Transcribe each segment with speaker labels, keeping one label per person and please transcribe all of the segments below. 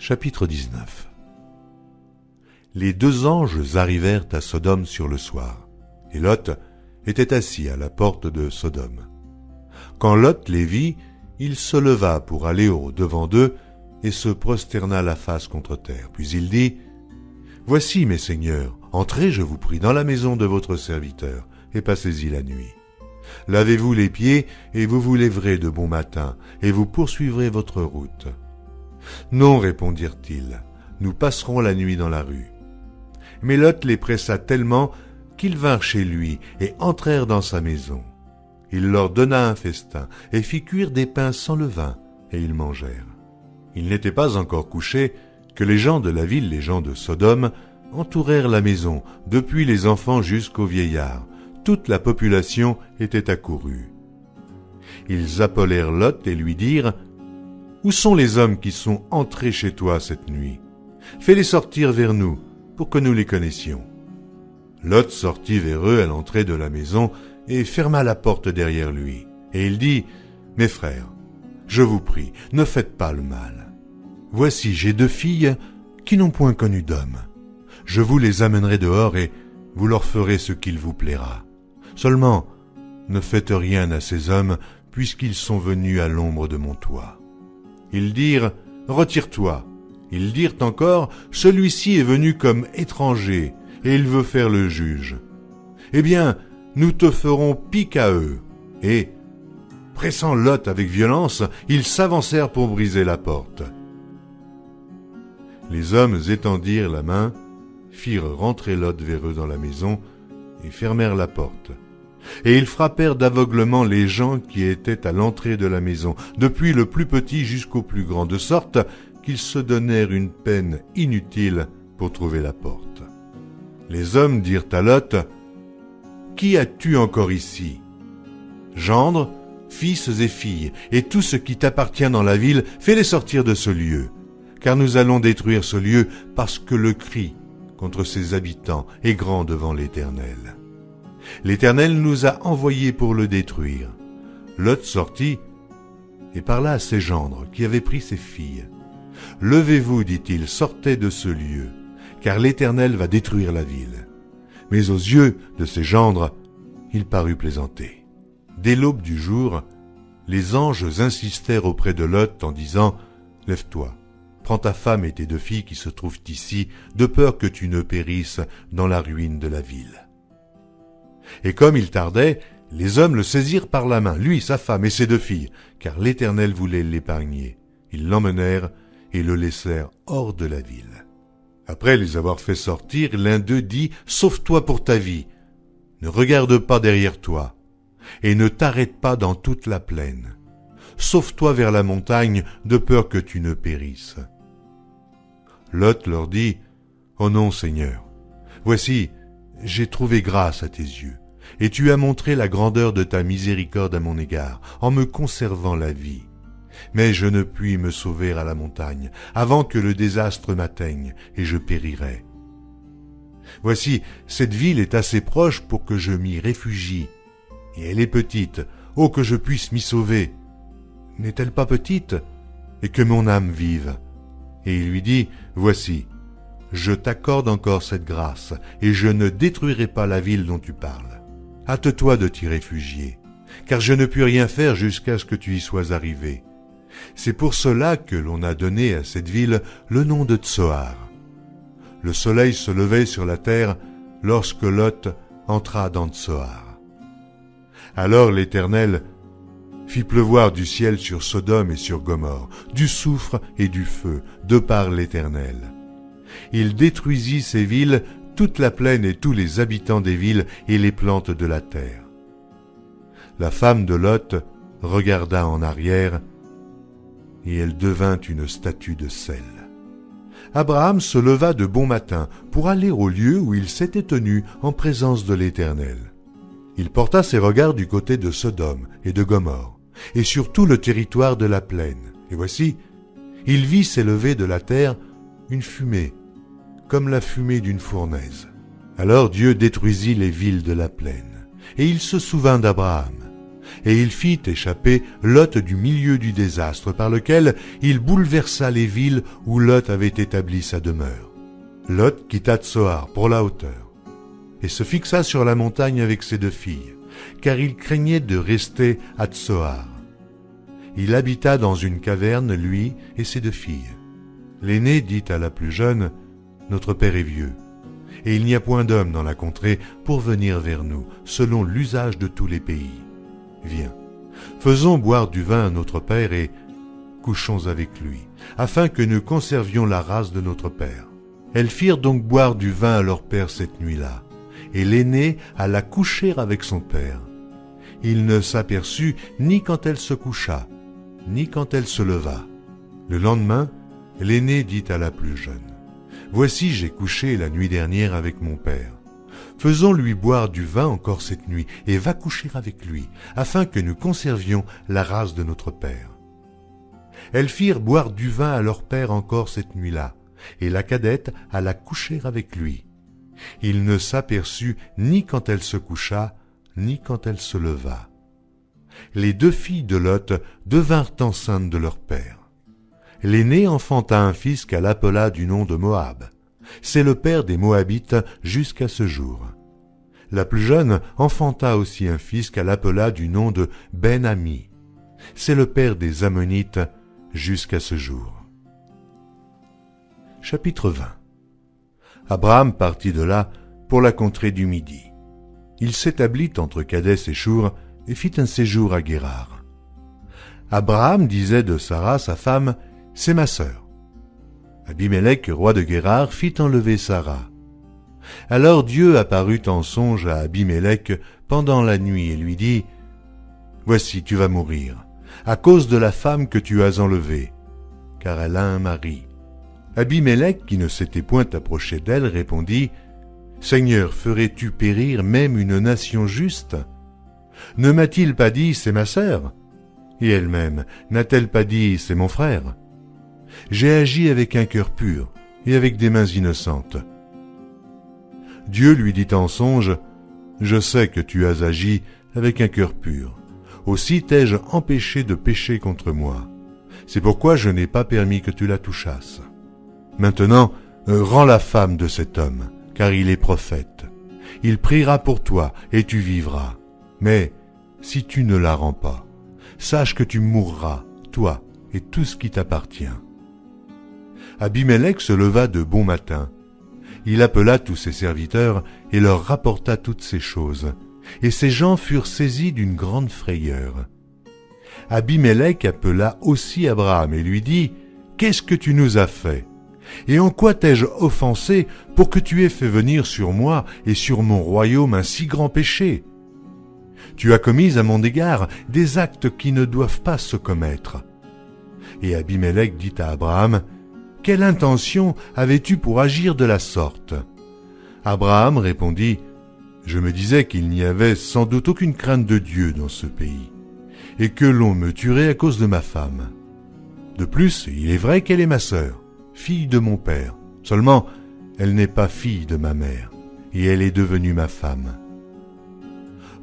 Speaker 1: Chapitre 19. Les deux anges arrivèrent à Sodome sur le soir, et Lot était assis à la porte de Sodome. Quand Lot les vit, il se leva pour aller au-devant d'eux et se prosterna la face contre terre. Puis il dit : « Voici, mes seigneurs, entrez, je vous prie, dans la maison de votre serviteur, et passez-y la nuit. Lavez-vous les pieds, et vous vous lèverez de bon matin, et vous poursuivrez votre route. » « Non, répondirent-ils, nous passerons la nuit dans la rue. » Mais Lot les pressa tellement qu'ils vinrent chez lui et entrèrent dans sa maison. Il leur donna un festin et fit cuire des pains sans levain, et ils mangèrent. Il n'était pas encore couché que les gens de la ville, les gens de Sodome, entourèrent la maison, depuis les enfants jusqu'aux vieillards. Toute la population était accourue. Ils appelèrent Lot et lui dirent : « Où sont les hommes qui sont entrés chez toi cette nuit ? Fais-les sortir vers nous, pour que nous les connaissions. » Lot sortit vers eux à l'entrée de la maison et ferma la porte derrière lui. Et il dit : « Mes frères, je vous prie, ne faites pas le mal. Voici, j'ai deux filles qui n'ont point connu d'homme. Je vous les amènerai dehors et vous leur ferez ce qu'il vous plaira. Seulement, ne faites rien à ces hommes, puisqu'ils sont venus à l'ombre de mon toit. » Ils dirent : « Retire-toi. » Ils dirent encore : « Celui-ci est venu comme étranger, et il veut faire le juge. Eh bien, nous te ferons pis qu'à eux. » Et, pressant Lot avec violence, ils s'avancèrent pour briser la porte. Les hommes étendirent la main, firent rentrer Lot vers eux dans la maison, et fermèrent la porte. Et ils frappèrent d'aveuglement les gens qui étaient à l'entrée de la maison, depuis le plus petit jusqu'au plus grand, de sorte qu'ils se donnèrent une peine inutile pour trouver la porte. Les hommes dirent à Lot : « Qui as-tu encore ici ? Gendres, fils et filles, et tout ce qui t'appartient dans la ville, fais-les sortir de ce lieu, car nous allons détruire ce lieu parce que le cri contre ses habitants est grand devant l'Éternel. L'Éternel nous a envoyés pour le détruire. » Lot sortit et parla à ses gendres qui avaient pris ses filles. « Levez-vous, dit-il, sortez de ce lieu, car l'Éternel va détruire la ville. » Mais aux yeux de ses gendres, il parut plaisanter. Dès l'aube du jour, les anges insistèrent auprès de Lot en disant : « Lève-toi, prends ta femme et tes deux filles qui se trouvent ici, de peur que tu ne périsses dans la ruine de la ville. » Et comme il tardait, les hommes le saisirent par la main, lui, sa femme et ses deux filles, car l'Éternel voulait l'épargner. Ils l'emmenèrent et le laissèrent hors de la ville. Après les avoir fait sortir, l'un d'eux dit : « Sauve-toi pour ta vie, ne regarde pas derrière toi, et ne t'arrête pas dans toute la plaine. Sauve-toi vers la montagne, de peur que tu ne périsses. » Lot leur dit : « Oh non, Seigneur, voici, j'ai trouvé grâce à tes yeux, et tu as montré la grandeur de ta miséricorde à mon égard, en me conservant la vie. Mais je ne puis me sauver à la montagne, avant que le désastre m'atteigne, et je périrai. Voici, cette ville est assez proche pour que je m'y réfugie, et elle est petite, oh que je puisse m'y sauver. N'est-elle pas petite, et que mon âme vive ? » Et il lui dit : « Voici, je t'accorde encore cette grâce, et je ne détruirai pas la ville dont tu parles. Hâte-toi de t'y réfugier, car je ne puis rien faire jusqu'à ce que tu y sois arrivé. C'est pour cela que l'on a donné à cette ville le nom de Tsoar. » Le soleil se levait sur la terre lorsque Lot entra dans Tsoar. Alors l'Éternel fit pleuvoir du ciel sur Sodome et sur Gomorrhe, du soufre et du feu, de par l'Éternel. Il détruisit ces villes, toute la plaine et tous les habitants des villes et les plantes de la terre. La femme de Lot regarda en arrière, et elle devint une statue de sel. Abraham se leva de bon matin pour aller au lieu où il s'était tenu en présence de l'Éternel. Il porta ses regards du côté de Sodome et de Gomorrhe, et sur tout le territoire de la plaine. Et voici, il vit s'élever de la terre une fumée, comme la fumée d'une fournaise. Alors Dieu détruisit les villes de la plaine, et il se souvint d'Abraham. Et il fit échapper Lot du milieu du désastre par lequel il bouleversa les villes où Lot avait établi sa demeure. Lot quitta Tsoar pour la hauteur et se fixa sur la montagne avec ses 2 filles, car il craignait de rester à Tsoar. Il habita dans une caverne, lui et ses 2 filles. L'aînée dit à la plus jeune, « Notre père est vieux, et il n'y a point d'homme dans la contrée pour venir vers nous, selon l'usage de tous les pays. Viens, faisons boire du vin à notre père et couchons avec lui, afin que nous conservions la race de notre père. » Elles firent donc boire du vin à leur père cette nuit-là, et l'aînée alla coucher avec son père. Il ne s'aperçut ni quand elle se coucha, ni quand elle se leva. Le lendemain, l'aînée dit à la plus jeune, « Voici, j'ai couché la nuit dernière avec mon père. Faisons-lui boire du vin encore cette nuit, et va coucher avec lui, afin que nous conservions la race de notre père. » Elles firent boire du vin à leur père encore cette nuit-là, et la cadette alla coucher avec lui. Il ne s'aperçut ni quand elle se coucha, ni quand elle se leva. Les 2 filles de Lot devinrent enceintes de leur père. L'aînée enfanta un fils qu'elle appela du nom de Moab. C'est le père des Moabites jusqu'à ce jour. La plus jeune enfanta aussi un fils qu'elle appela du nom de Ben-Ami. C'est le père des Ammonites jusqu'à ce jour. Chapitre 20. Abraham partit de là pour la contrée du Midi. Il s'établit entre Kadès et Shur et fit un séjour à Guérar. Abraham disait de Sarah, sa femme, « C'est ma sœur. » Abimélec, roi de Guérar, fit enlever Sarah. Alors Dieu apparut en songe à Abimélec pendant la nuit et lui dit, « Voici, tu vas mourir, à cause de la femme que tu as enlevée, car elle a un mari. » Abimélec, qui ne s'était point approché d'elle, répondit, « Seigneur, ferais-tu périr même une nation juste? Ne m'a-t-il pas dit, c'est ma sœur? Et elle-même, n'a-t-elle pas dit, c'est mon frère? J'ai agi avec un cœur pur et avec des mains innocentes. » Dieu lui dit en songe, « Je sais que tu as agi avec un cœur pur. Aussi t'ai-je empêché de pécher contre moi. C'est pourquoi je n'ai pas permis que tu la touchasses. Maintenant, rends la femme de cet homme, car il est prophète. Il priera pour toi, et tu vivras. Mais si tu ne la rends pas, sache que tu mourras, toi et tout ce qui t'appartient. » Abimélec se leva de bon matin. Il appela tous ses serviteurs et leur rapporta toutes ces choses. Et ces gens furent saisis d'une grande frayeur. Abimélec appela aussi Abraham et lui dit, « Qu'est-ce que tu nous as fait? Et en quoi t'ai-je offensé pour que tu aies fait venir sur moi et sur mon royaume un si grand péché? Tu as commis à mon égard des actes qui ne doivent pas se commettre. » Et Abimélec dit à Abraham, « Quelle intention avais-tu pour agir de la sorte? » Abraham répondit, « Je me disais qu'il n'y avait sans doute aucune crainte de Dieu dans ce pays, et que l'on me tuerait à cause de ma femme. De plus, il est vrai qu'elle est ma sœur, fille de mon père. Seulement, elle n'est pas fille de ma mère, et elle est devenue ma femme.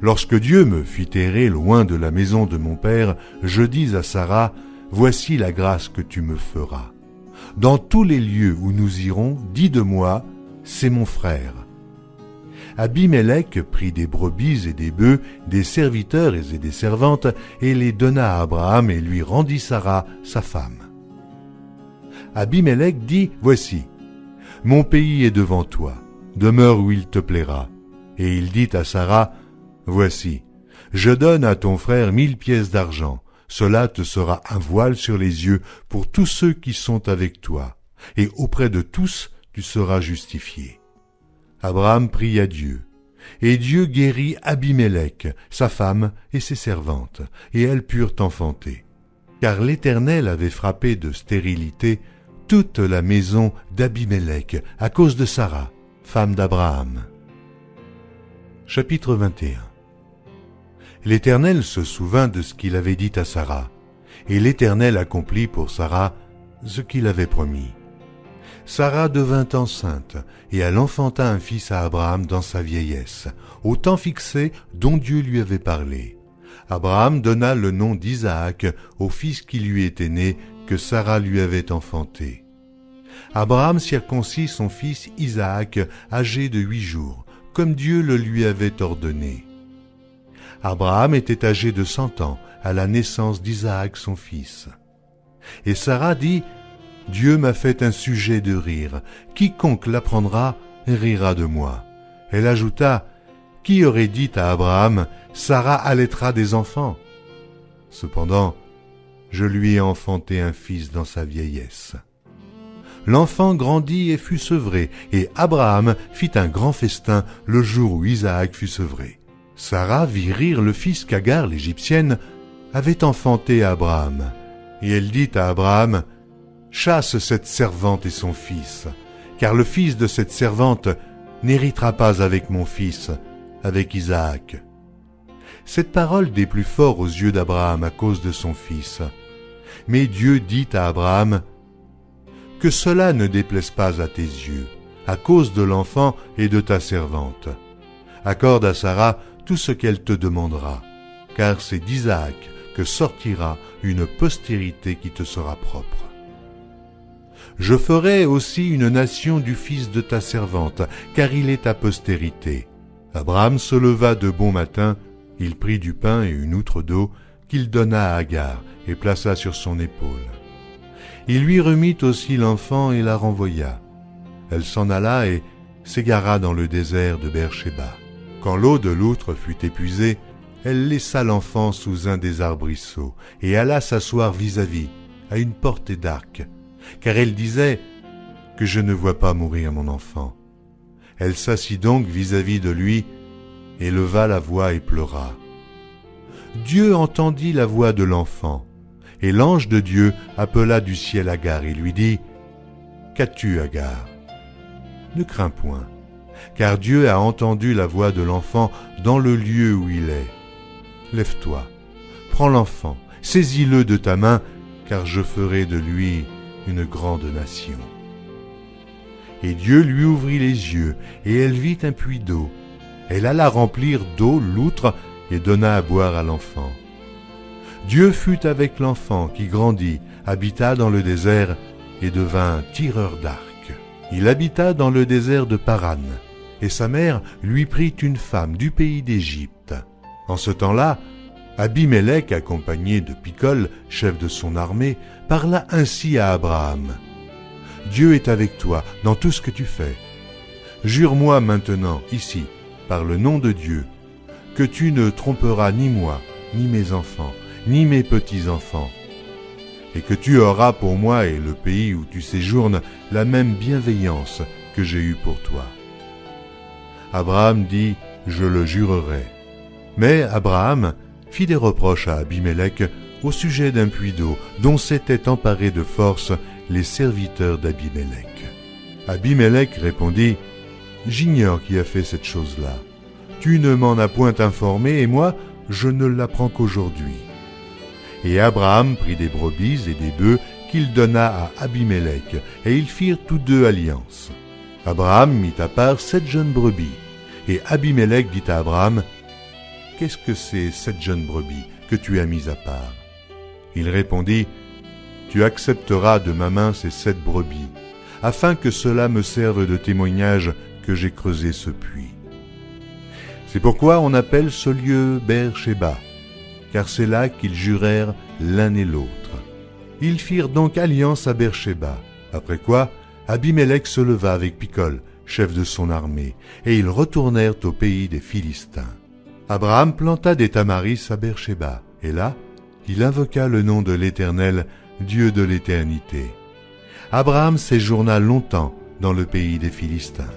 Speaker 1: Lorsque Dieu me fit errer loin de la maison de mon père, je dis à Sarah, « Voici la grâce que tu me feras. Dans tous les lieux où nous irons, dis de moi, c'est mon frère. » Abimélec prit des brebis et des bœufs, des serviteurs et des servantes, et les donna à Abraham et lui rendit Sarah, sa femme. Abimélec dit, « Voici, mon pays est devant toi, demeure où il te plaira. » Et il dit à Sarah, « Voici, je donne à ton frère 1000 pièces d'argent, cela te sera un voile sur les yeux pour tous ceux qui sont avec toi, et auprès de tous tu seras justifié. » Abraham pria Dieu, et Dieu guérit Abimélec, sa femme et ses servantes, et elles purent enfanter. Car l'Éternel avait frappé de stérilité toute la maison d'Abimélec à cause de Sarah, femme d'Abraham. Chapitre 21. L'Éternel se souvint de ce qu'il avait dit à Sarah, et l'Éternel accomplit pour Sarah ce qu'il avait promis. Sarah devint enceinte, et elle enfanta un fils à Abraham dans sa vieillesse, au temps fixé dont Dieu lui avait parlé. Abraham donna le nom d'Isaac au fils qui lui était né, que Sarah lui avait enfanté. Abraham circoncit son fils Isaac, âgé de 8 jours, comme Dieu le lui avait ordonné. Abraham était âgé de 100 ans à la naissance d'Isaac son fils. Et Sarah dit, « Dieu m'a fait un sujet de rire, quiconque l'apprendra rira de moi. » Elle ajouta, « Qui aurait dit à Abraham, Sarah allaitera des enfants ? Cependant, je lui ai enfanté un fils dans sa vieillesse. » L'enfant grandit et fut sevré, et Abraham fit un grand festin le jour où Isaac fut sevré. Sarah vit rire le fils qu'Agar, l'Égyptienne, avait enfanté à Abraham. Et elle dit à Abraham, « Chasse cette servante et son fils, car le fils de cette servante n'héritera pas avec mon fils, avec Isaac. » Cette parole déplut fort aux yeux d'Abraham à cause de son fils. Mais Dieu dit à Abraham, « Que cela ne déplaise pas à tes yeux, à cause de l'enfant et de ta servante. Accorde à Sarah tout ce qu'elle te demandera, car c'est d'Isaac que sortira une postérité qui te sera propre. Je ferai aussi une nation du fils de ta servante, car il est ta postérité. » Abraham se leva de bon matin, il prit du pain et une outre d'eau qu'il donna à Agar et plaça sur son épaule. Il lui remit aussi l'enfant et la renvoya. Elle s'en alla et s'égara dans le désert de Beer-Shéba. Quand l'eau de l'outre fut épuisée, elle laissa l'enfant sous un des arbrisseaux et alla s'asseoir vis-à-vis, à une portée d'arc, car elle disait « Que je ne vois pas mourir mon enfant. » Elle s'assit donc vis-à-vis de lui, et leva la voix et pleura. Dieu entendit la voix de l'enfant, et l'ange de Dieu appela du ciel Agar et lui dit, « Qu'as-tu, Agar ? Ne crains point, car Dieu a entendu la voix de l'enfant dans le lieu où il est. Lève-toi, prends l'enfant, saisis-le de ta main, car je ferai de lui une grande nation. » Et Dieu lui ouvrit les yeux, et elle vit un puits d'eau. Elle alla remplir d'eau l'outre et donna à boire à l'enfant. Dieu fut avec l'enfant qui grandit, habita dans le désert et devint tireur d'arc. Il habita dans le désert de Paran, et sa mère lui prit une femme du pays d'Égypte. En ce temps-là, Abimélec, accompagné de Picol, chef de son armée, parla ainsi à Abraham. « Dieu est avec toi dans tout ce que tu fais. Jure-moi maintenant, ici, par le nom de Dieu, que tu ne tromperas ni moi, ni mes enfants, ni mes petits-enfants, et que tu auras pour moi et le pays où tu séjournes la même bienveillance que j'ai eue pour toi. » Abraham dit, « Je le jurerai. » Mais Abraham fit des reproches à Abimélec au sujet d'un puits d'eau dont s'étaient emparés de force les serviteurs d'Abimélec. Abimélec répondit, « J'ignore qui a fait cette chose-là. Tu ne m'en as point informé et moi, je ne l'apprends qu'aujourd'hui. » Et Abraham prit des brebis et des bœufs qu'il donna à Abimélec, et ils firent tous deux alliance. Abraham mit à part 7 jeunes brebis, et Abimélec dit à Abraham, « Qu'est-ce que c'est 7 jeunes brebis que tu as mis à part ?» Il répondit, « Tu accepteras de ma main ces 7 brebis, afin que cela me serve de témoignage que j'ai creusé ce puits. » C'est pourquoi on appelle ce lieu Beer-Shéba, car c'est là qu'ils jurèrent l'un et l'autre. Ils firent donc alliance à Beer-Shéba, après quoi Abimélec se leva avec Picol, chef de son armée, et ils retournèrent au pays des Philistins. Abraham planta des tamaris à Beer-Shéba, et là, il invoqua le nom de l'Éternel, Dieu de l'éternité. Abraham séjourna longtemps dans le pays des Philistins.